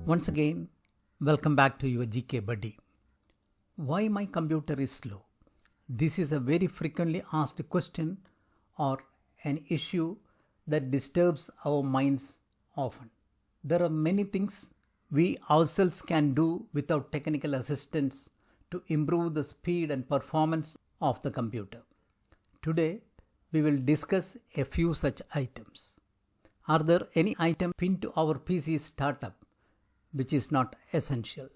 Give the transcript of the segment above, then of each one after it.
Once again, welcome back to your GK buddy. Why my computer is slow? This is a very frequently asked question or an issue that disturbs our minds often. There are many things we ourselves can do without technical assistance to improve the speed and performance of the computer. Today, we will discuss a few such items. Are there any item pinned to our PC startup which is not essential?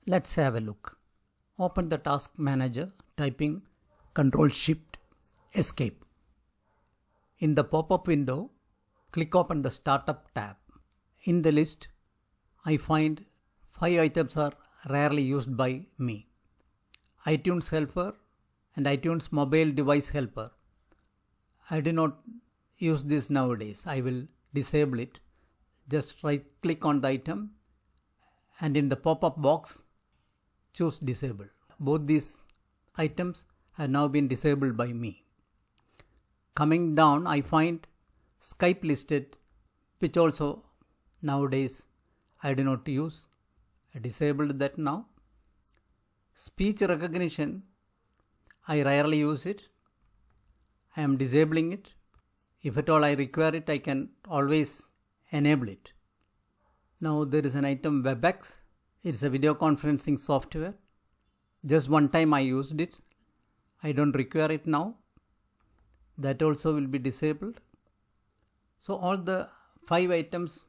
Let's have a look. Open the task manager, typing Ctrl+Shift+Escape. In the pop-up window, click open the startup tab. In the list, I find 5 items are rarely used by me: iTunes Helper and iTunes Mobile Device Helper. I do not use this nowadays. I will disable it. Just right click on the item and in the pop-up box choose disable. Both these items have now been disabled by me. Coming down, I find Skype listed, which also nowadays I do not use. I disabled that now. Speech recognition, I rarely use it. I am disabling it. If at all I require it, I can always enable it. Now there is an item WebEx. It's a video conferencing software. Just one time I used it. I don't require it now. That also will be disabled. So all the 5 items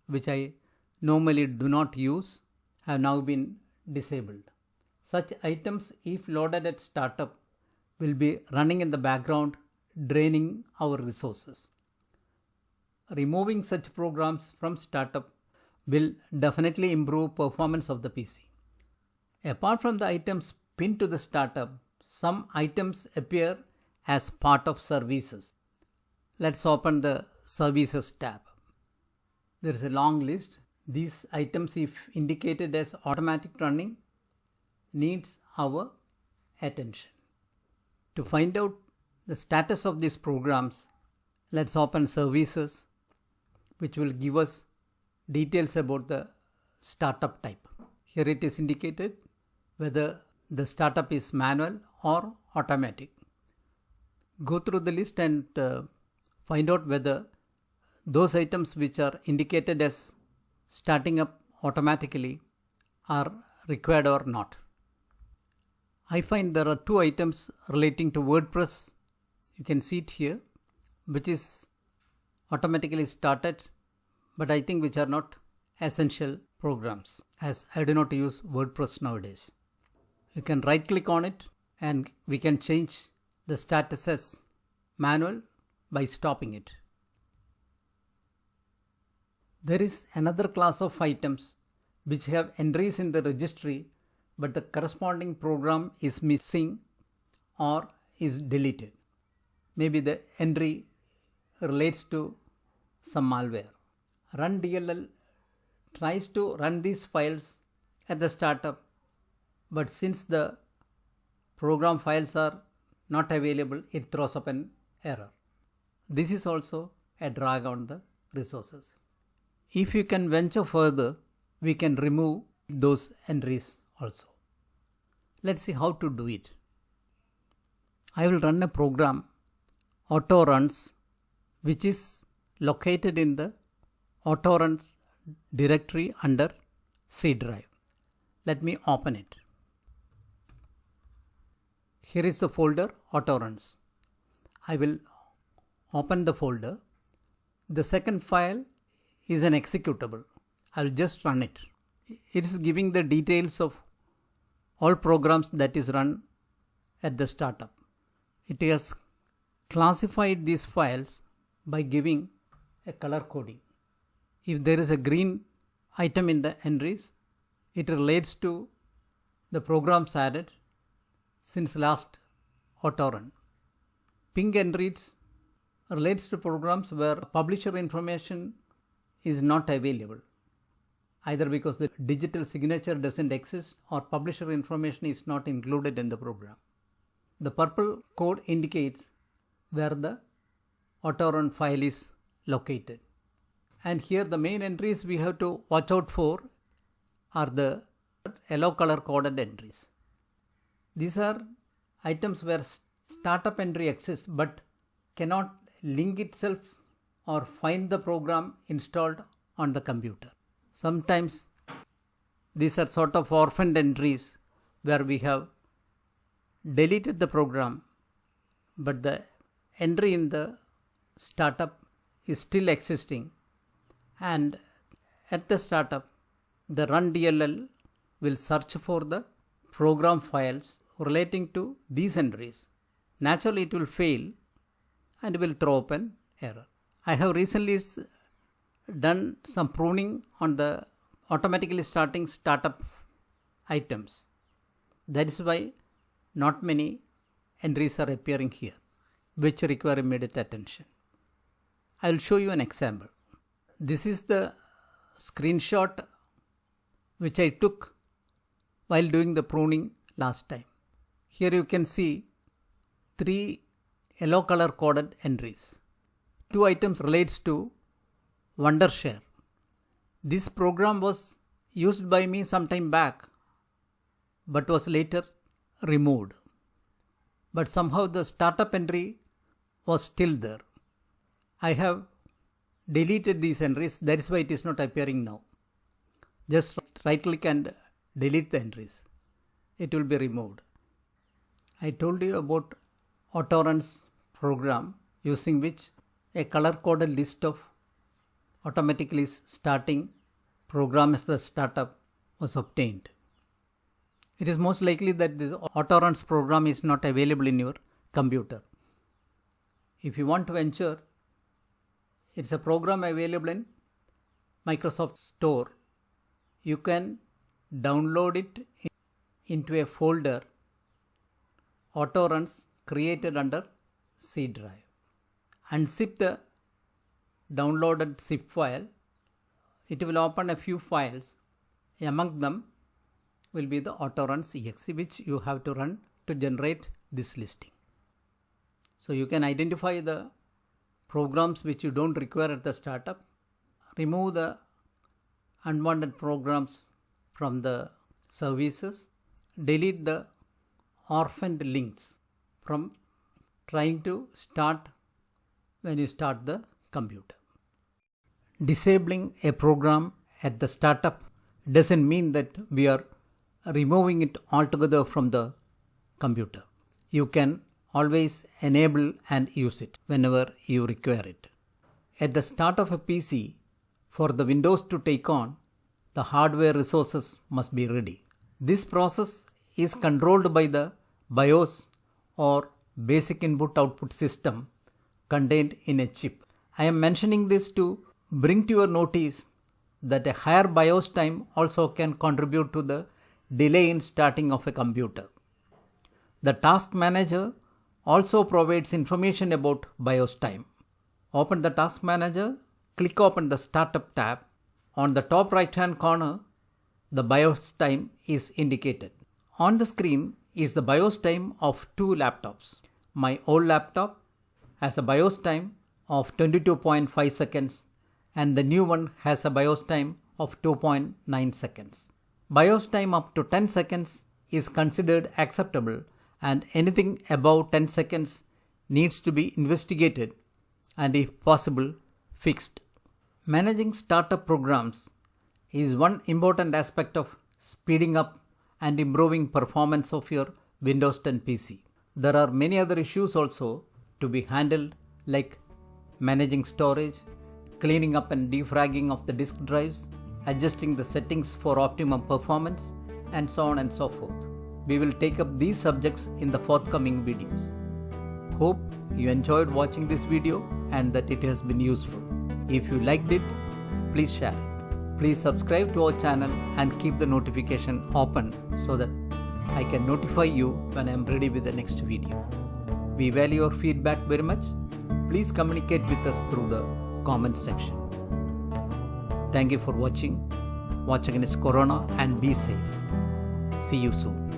which I normally do not use have now been disabled. Such items, if loaded at startup, will be running in the background, draining our resources. Removing such programs from startup will definitely improve performance of the PC. Apart from the items pinned to the startup, some items appear as part of services. Let's open the services tab. There is a long list. These items, if indicated as automatic running, needs our attention. To find out the status of these programs, let's open services, which will give us details about the startup type. Here it is indicated whether the startup is manual or automatic. Go through the list and find out whether those items which are indicated as starting up automatically are required or not. I find there are 2 items relating to WordPress. You can see it here, which is automatically started, but I think which are not essential programs, as I do not use WordPress nowadays. You can right click on it and we can change the status as manual by stopping it. There is another class of items which have entries in the registry, but the corresponding program is missing or is deleted. Maybe the entry relates to some malware. RunDLL tries to run these files at the startup, but since the program files are not available, it throws up an error. This is also a drag on the resources. If you can venture further, we can remove those entries also. Let's see how to do it. I will run a program, AutoRuns, which is located in the AutoRuns directory under C drive. Let me open it. Here is the folder AutoRuns. I will open the folder. The second file is an executable. I will just run it. It is giving the details of all programs that is run at the startup. It has classified these files by giving a color coding. If there is a green item in the entries, it relates to the programs added since last AutoRun. Pink entries relates to programs where publisher information is not available, either because the digital signature doesn't exist or publisher information is not included in the program. The purple code indicates where the AutoRun file is located. And here the main entries we have to watch out for are the yellow color coded entries. These are items where startup entry exists but cannot link itself or find the program installed on the computer. Sometimes these are sort of orphaned entries where we have deleted the program but the entry in the startup is still existing, and at the startup the run DLL will search for the program files relating to these entries. Naturally it will fail and will throw up an error. I have recently done some pruning on the automatically starting startup items. That is why not many entries are appearing here, which require immediate attention. I will show you an example. This is the screenshot which I took while doing the pruning last time. Here you can see 3 yellow color coded entries. 2 items relates to Wondershare. This program was used by me some time back but was later removed. But somehow the startup entry was still there. I have deleted these entries, that is why it is not appearing now. Just right click and delete the entries. It will be removed. I told you about AutoRuns program using which a color coded list of automatically starting program as the startup was obtained. It is most likely that this AutoRuns program is not available in your computer. If you want to ensure it's a program available in Microsoft Store, you can download it into a folder AutoRuns created under C drive. Unzip the downloaded zip file. It will open a few files. Among them will be the AutoRuns.exe, which you have to run to generate this listing. So you can identify the programs which you don't require at the startup, remove the unwanted programs from the services, delete the orphaned links from trying to start when you start the computer. Disabling a program at the startup doesn't mean that we are removing it altogether from the computer. You can always enable and use it whenever you require it. At the start of a PC, for the Windows to take on, the hardware resources must be ready. This process is controlled by the BIOS or basic input-output system contained in a chip. I am mentioning this to bring to your notice that a higher BIOS time also can contribute to the delay in starting of a computer. The Task Manager also provides information about BIOS time. Open the Task Manager, click open the Startup tab. On the top right hand corner, the BIOS time is indicated. On the screen is the BIOS time of 2 laptops. My old laptop has a BIOS time of 22.5 seconds and the new one has a BIOS time of 2.9 seconds. BIOS time up to 10 seconds is considered acceptable, and anything above 10 seconds needs to be investigated and if possible fixed. Managing startup programs is one important aspect of speeding up and improving performance of your Windows 10 PC. There are many other issues also to be handled, like managing storage, cleaning up and defragging of the disk drives, adjusting the settings for optimum performance, and so on and so forth. We will take up these subjects in the forthcoming videos. Hope you enjoyed watching this video and that it has been useful. If you liked it, please share it. Please subscribe to our channel and keep the notification open so that I can notify you when I am ready with the next video. We value your feedback very much. Please communicate with us through the comment section. Thank you for watching. Watch against Corona and be safe. See you soon.